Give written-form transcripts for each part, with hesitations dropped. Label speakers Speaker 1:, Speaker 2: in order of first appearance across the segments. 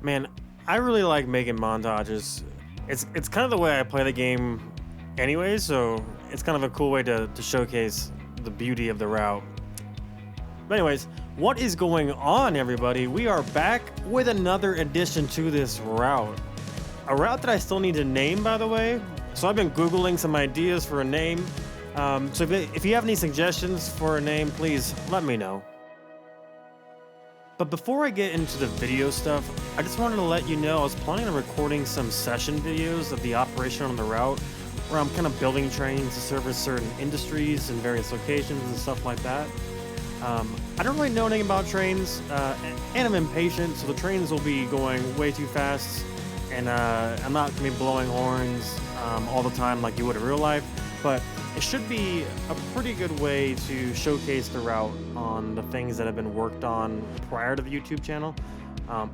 Speaker 1: Man, I really like making montages. It's kind of the way I play the game anyway, so it's kind of a cool way to showcase the beauty of the route. But anyways, what is going on, everybody? We are back with another addition to this route. A route that I still need to name, by the way. So I've been Googling some ideas for a name. So if you have any suggestions for a name, please let me know. But before I get into the video stuff, I just wanted to let you know I was planning on recording some session videos of the operation on the route, where I'm kind of building trains to service certain industries in various locations and stuff like that. I don't really know anything about trains, and I'm impatient, so the trains will be going way too fast, and I'm not going to be blowing horns all the time like you would in real life, but it should be a pretty good way to showcase the route on the things that have been worked on prior to the YouTube channel,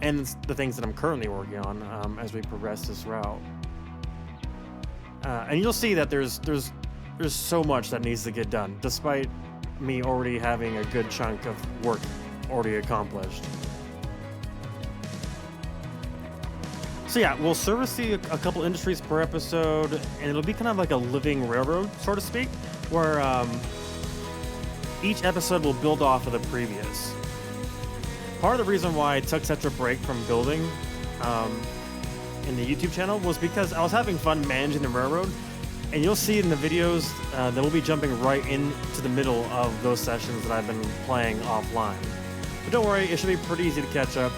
Speaker 1: and the things that I'm currently working on as we progress this route. And you'll see that there's so much that needs to get done, despite me already having a good chunk of work already accomplished. So yeah, we'll service a couple industries per episode, and it'll be kind of like a living railroad, so to speak, where each episode will build off of the previous. Part of the reason why I took such a break from building in the YouTube channel was because I was having fun managing the railroad, and you'll see in the videos that we'll be jumping right into the middle of those sessions that I've been playing offline. But don't worry, it should be pretty easy to catch up.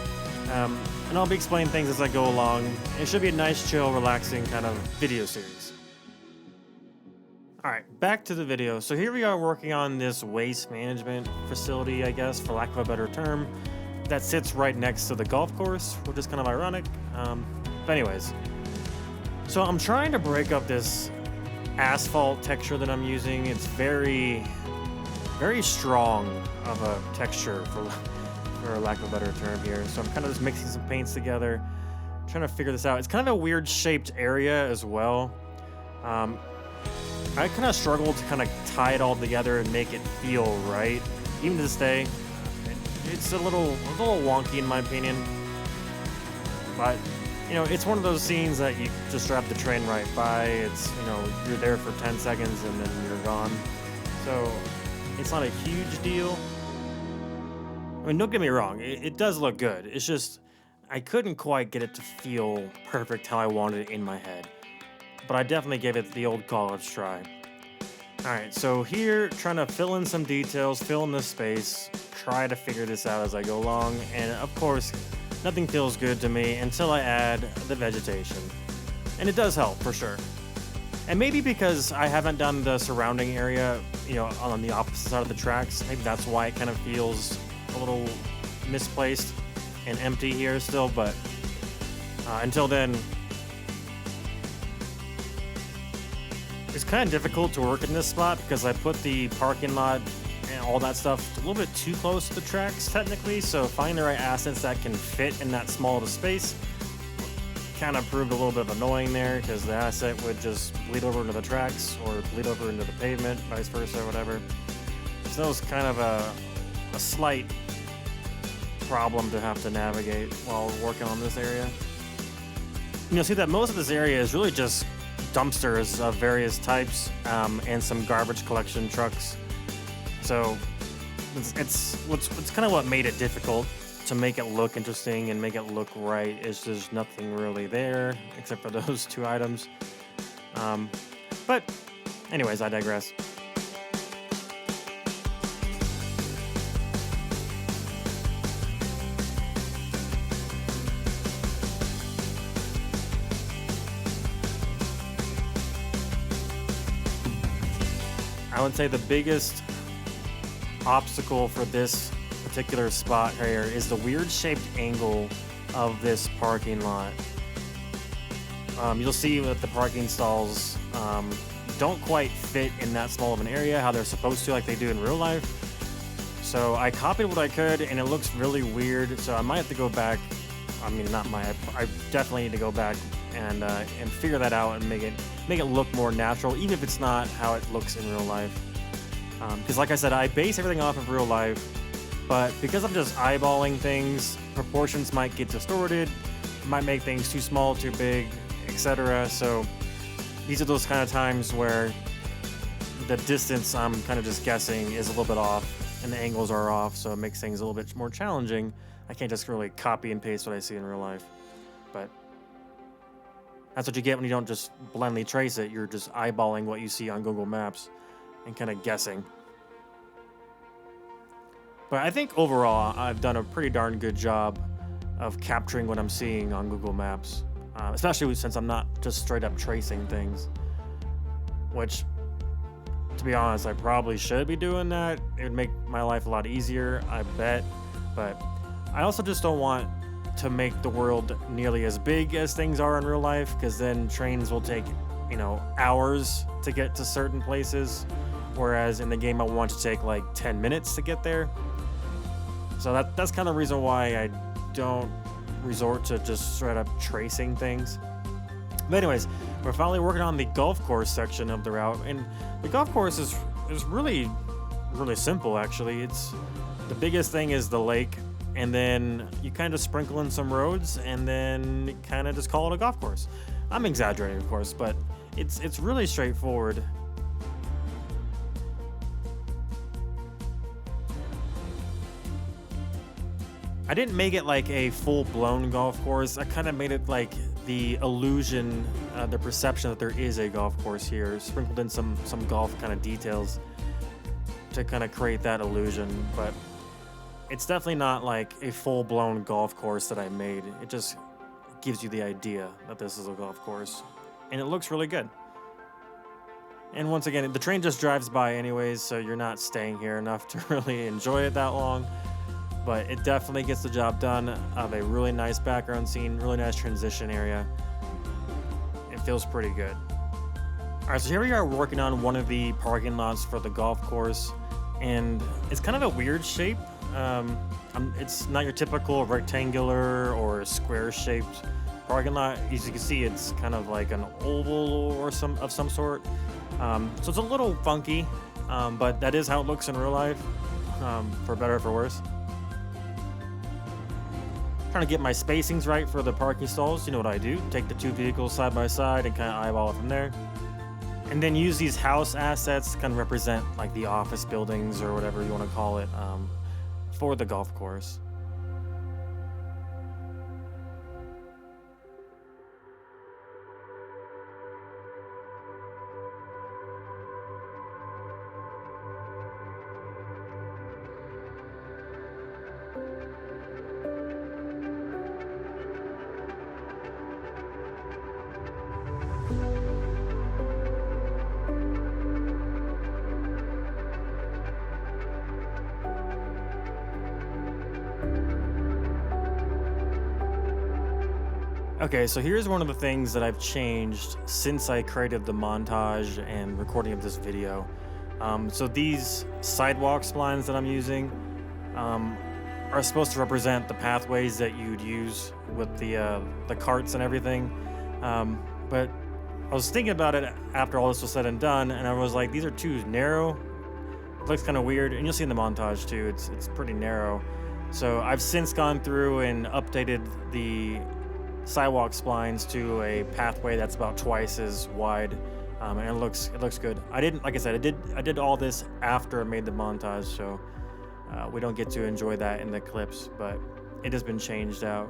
Speaker 1: And I'll be explaining things as I go along. It should be a nice, chill, relaxing kind of video series. Alright, back to the video. So here we are working on this waste management facility, I guess, for lack of a better term, that sits right next to the golf course, which is kind of ironic. But anyways, so I'm trying to break up this asphalt texture that I'm using. It's very, very strong of a texture, for lack of a better term here. So I'm kind of just mixing some paints together, trying to figure this out. It's kind of a weird shaped area as well. I kind of struggle to kind of tie it all together and make it feel right. Even to this day, it's a little wonky in my opinion. But, you know, it's one of those scenes that you just drive the train right by. It's, you know, you're there for 10 seconds and then you're gone. So it's not a huge deal. I mean, don't get me wrong, it does look good. It's just, I couldn't quite get it to feel perfect how I wanted it in my head. But I definitely gave it the old college try. Alright, so here, trying to fill in some details, fill in the space, try to figure this out as I go along, and of course, nothing feels good to me until I add the vegetation. And it does help, for sure. And maybe because I haven't done the surrounding area, you know, on the opposite side of the tracks, maybe that's why it kind of feels a little misplaced and empty here still, but until then, it's kind of difficult to work in this spot because I put the parking lot and all that stuff a little bit too close to the tracks technically, so finding the right assets that can fit in that small of a space kind of proved a little bit annoying there, because the asset would just bleed over into the tracks or bleed over into the pavement, vice versa, or whatever. So that was kind of a slight problem to have to navigate while working on this area. You'll see that most of this area is really just dumpsters of various types, and some garbage collection trucks. So it's kind of what made it difficult to make it look interesting and make it look right. Is there's nothing really there except for those two items. But anyways, I digress. I would say the biggest obstacle for this particular spot here is the weird shaped angle of this parking lot. You'll see that the parking stalls don't quite fit in that small of an area how they're supposed to, like they do in real life. So I copied what I could and it looks really weird, so I might have to go back. I mean, not my, I definitely need to go back and figure that out and make it look more natural, even if it's not how it looks in real life. Because like I said, I base everything off of real life, but because I'm just eyeballing things, proportions might get distorted, might make things too small, too big, etc. So these are those kind of times where the distance I'm kind of just guessing is a little bit off and the angles are off, so it makes things a little bit more challenging. I can't just really copy and paste what I see in real life, but that's what you get when you don't just blindly trace it. You're just eyeballing what you see on Google Maps and kind of guessing. But I think overall I've done a pretty darn good job of capturing what I'm seeing on Google Maps, especially since I'm not just straight up tracing things, which, to be honest, I probably should be doing that. It would make my life a lot easier, I bet. But I also just don't want to make the world nearly as big as things are in real life, because then trains will take, hours to get to certain places, whereas in the game I want to take like 10 minutes to get there. So that's kind of the reason why I don't resort to just straight up tracing things. But anyways, we're finally working on the golf course section of the route, and the golf course is really simple actually. It's the biggest thing is the lake, and then you kind of sprinkle in some roads, and then kind of just call it a golf course. I'm exaggerating, of course, but it's really straightforward. I didn't make it like a full-blown golf course. I kind of made it like the illusion, the perception that there is a golf course here, sprinkled in some golf kind of details to kind of create that illusion. But it's definitely not like a full-blown golf course that I made. It just gives you the idea that this is a golf course, and it looks really good. And once again, the train just drives by anyways, so you're not staying here enough to really enjoy it that long. But it definitely gets the job done of a really nice background scene, really nice transition area. It feels pretty good. All right, so here we are working on one of the parking lots for the golf course, and it's kind of a weird shape. It's not your typical rectangular or square-shaped parking lot. As you can see, it's kind of like an oval or some sort. So it's a little funky, but that is how it looks in real life, for better or for worse. Trying to get my spacings right for the parking stalls. You know what I do? Take the two vehicles side by side and kind of eyeball it from there. And then use these house assets to kind of represent like the office buildings or whatever you want to call it, for the golf course. Okay, so here's one of the things that I've changed since I created the montage and recording of this video. So these sidewalk splines that I'm using are supposed to represent the pathways that you'd use with the carts and everything. But I was thinking about it after all this was said and done, and I was like, these are too narrow. It looks kind of weird, and you'll see in the montage too, it's pretty narrow. So I've since gone through and updated the sidewalk splines to a pathway that's about twice as wide, and it looks good. Like I said, I did all this after I made the montage, so we don't get to enjoy that in the clips, but it has been changed out.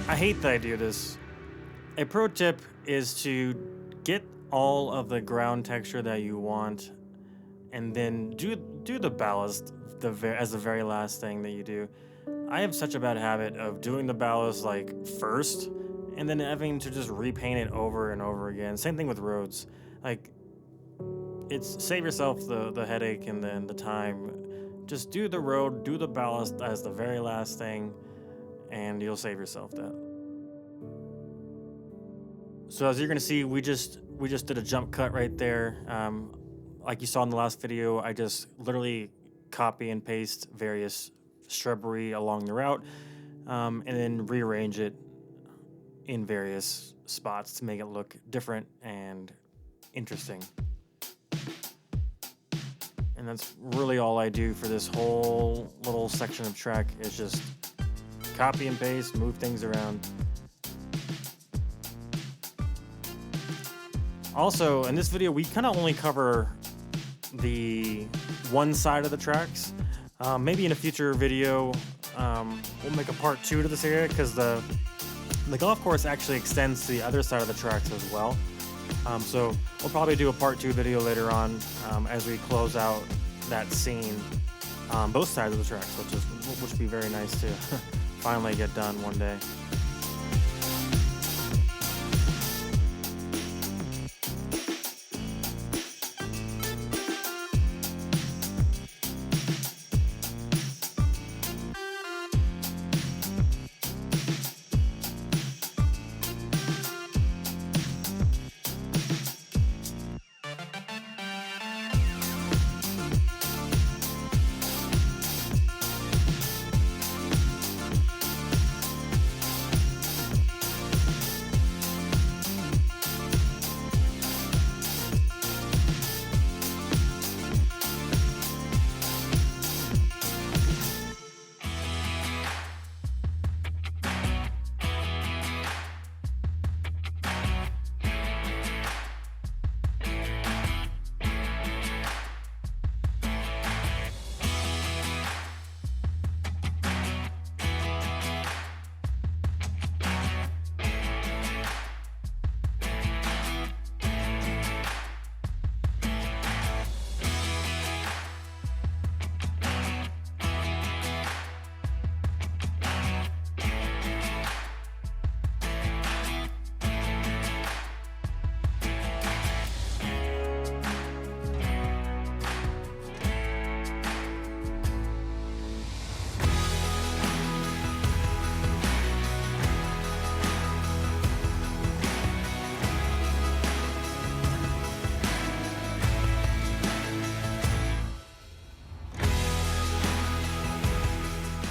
Speaker 1: I hate that I do this. A pro tip is to get all of the ground texture that you want, and then do the ballast as the very last thing that you do. I have such a bad habit of doing the ballast like first, and then having to just repaint it over and over again. Same thing with roads. Like, it's save yourself the headache and then the time. Just do the road, do the ballast as the very last thing, and you'll save yourself that. So as you're gonna see, we just did a jump cut right there. Like you saw in the last video, I just literally copy and paste various shrubbery along the route, and then rearrange it in various spots to make it look different and interesting. And that's really all I do for this whole little section of track, is just copy and paste, move things around. Also, in this video, we kind of only cover the one side of the tracks. Maybe in a future video, we'll make a part 2 to this area, because the golf course actually extends to the other side of the tracks as well. So we'll probably do a part 2 video later on, as we close out that scene on both sides of the tracks, which would be very nice to finally get done one day.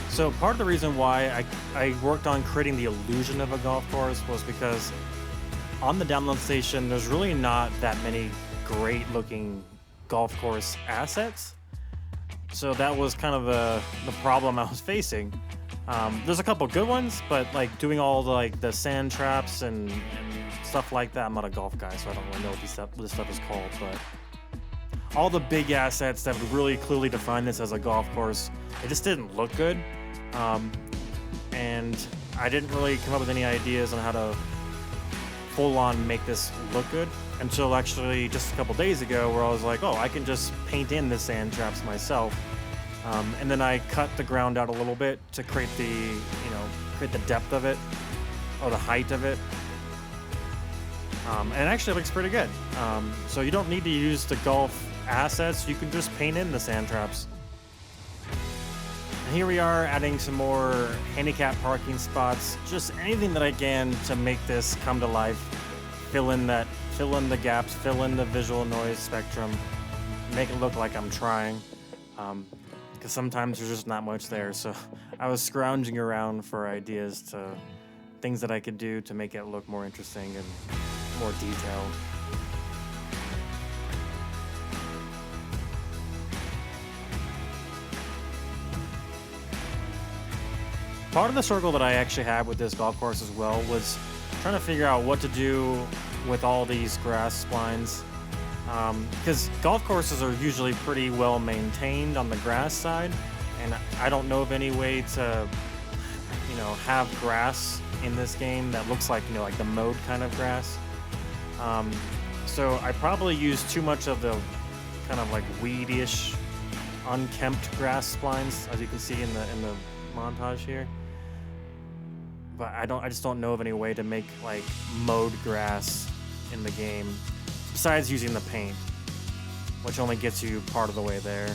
Speaker 1: So part of the reason why I worked on creating the illusion of a golf course was because on the download station, there's really not that many great looking golf course assets. So that was kind of the problem I was facing. There's a couple good ones, but like doing all the sand traps and stuff like that, I'm not a golf guy, so I don't really know what this stuff is called, but all the big assets that would really clearly define this as a golf course, it just didn't look good. And I didn't really come up with any ideas on how to full on make this look good until actually just a couple days ago, where I was like, oh, I can just paint in the sand traps myself. And then I cut the ground out a little bit to create the depth of it, or the height of it. And it actually looks pretty good. So you don't need to use the golf assets, you can just paint in the sand traps. And here we are adding some more handicap parking spots, just anything that I can to make this come to life, fill in the gaps, fill in the visual noise spectrum, make it look like I'm trying, because sometimes there's just not much there. So I was scrounging around for ideas to things that I could do to make it look more interesting and more detailed. Part of the struggle that I actually had with this golf course as well was trying to figure out what to do with all these grass splines. Because golf courses are usually pretty well maintained on the grass side, and I don't know of any way to, have grass in this game that looks like, like the mode kind of grass. Um, so I probably used too much of the kind of like weedish, unkempt grass splines, as you can see in the montage here. But I just don't know of any way to make like mowed grass in the game besides using the paint, which only gets you part of the way there.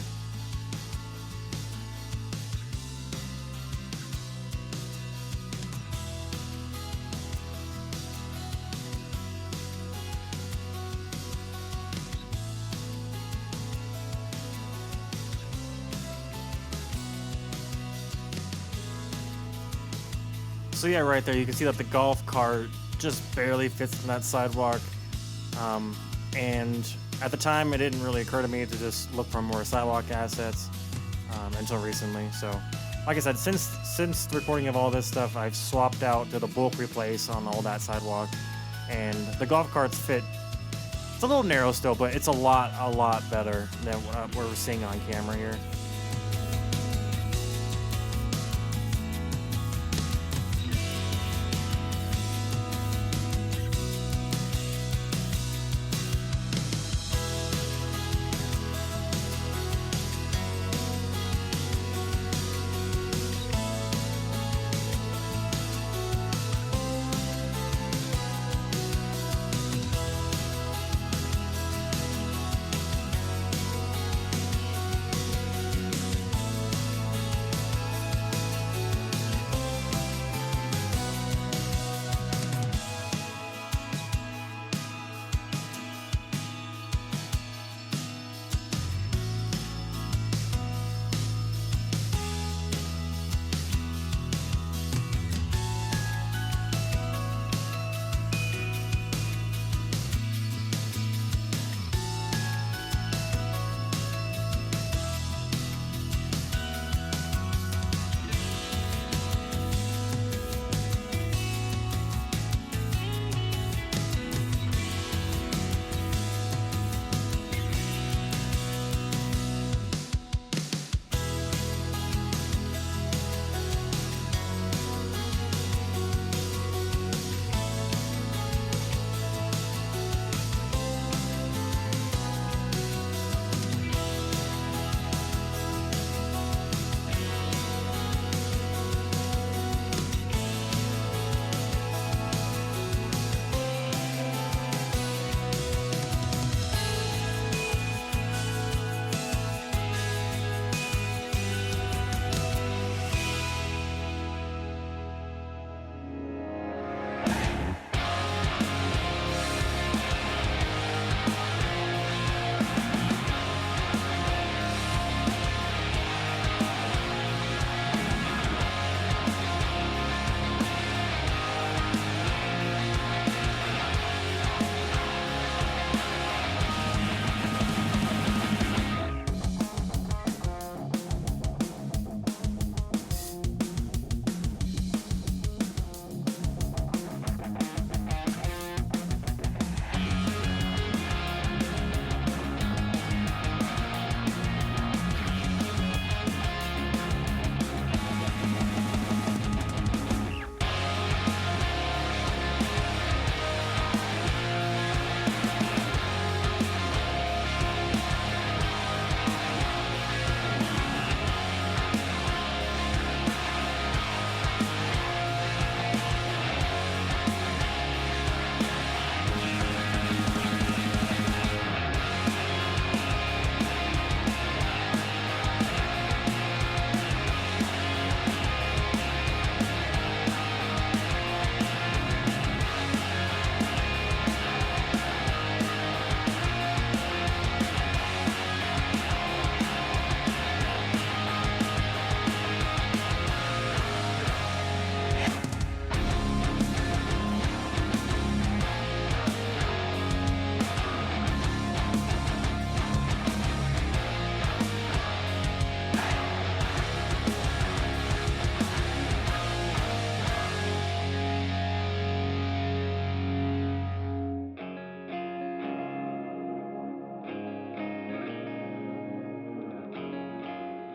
Speaker 1: So yeah, right there, you can see that the golf cart just barely fits in that sidewalk. And at the time, it didn't really occur to me to just look for more sidewalk assets until recently. So, like I said, since the recording of all this stuff, I've swapped out to the bulk replace on all that sidewalk, and the golf carts fit. It's a little narrow still, but it's a lot better than what we're seeing on camera here.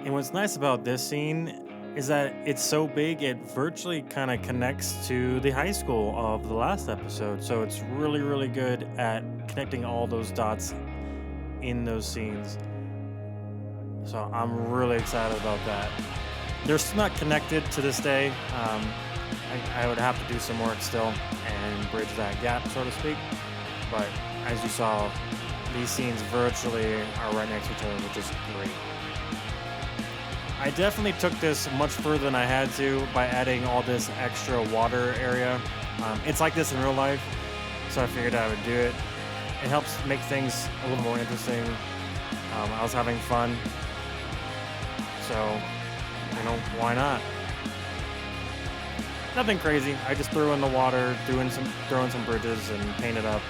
Speaker 1: And what's nice about this scene is that it's so big it virtually kind of connects to the high school of the last episode. So it's really, really good at connecting all those dots in those scenes. So I'm really excited about that. They're still not connected to this day. I would have to do some work still and bridge that gap, so to speak. But as you saw, these scenes virtually are right next to each other, which is great. I definitely took this much further than I had to by adding all this extra water area. It's like this in real life, so I figured I would do it. It helps make things a little more interesting. I was having fun, so, why not? Nothing crazy. I just threw in the water, throwing some bridges, and painted up.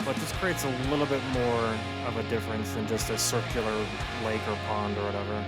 Speaker 1: But this creates a little bit more of a difference than just a circular lake or pond or whatever.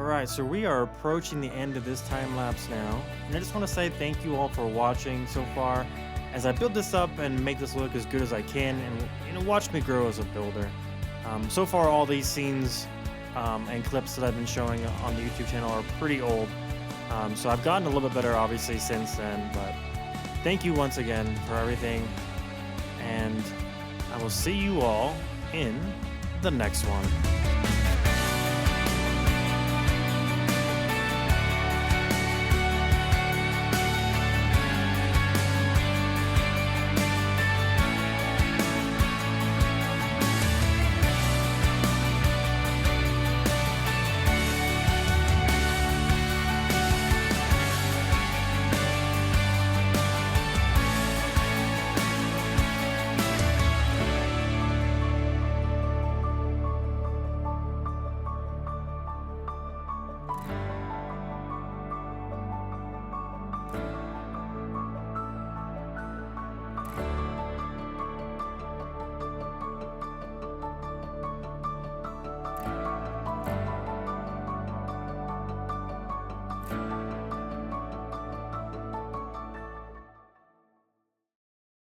Speaker 1: Alright, so we are approaching the end of this time lapse now, and I just want to say thank you all for watching so far as I build this up and make this look as good as I can, and watch me grow as a builder. So far all these scenes and clips that I've been showing on the YouTube channel are pretty old, so I've gotten a little bit better obviously since then, but thank you once again for everything, and I will see you all in the next one.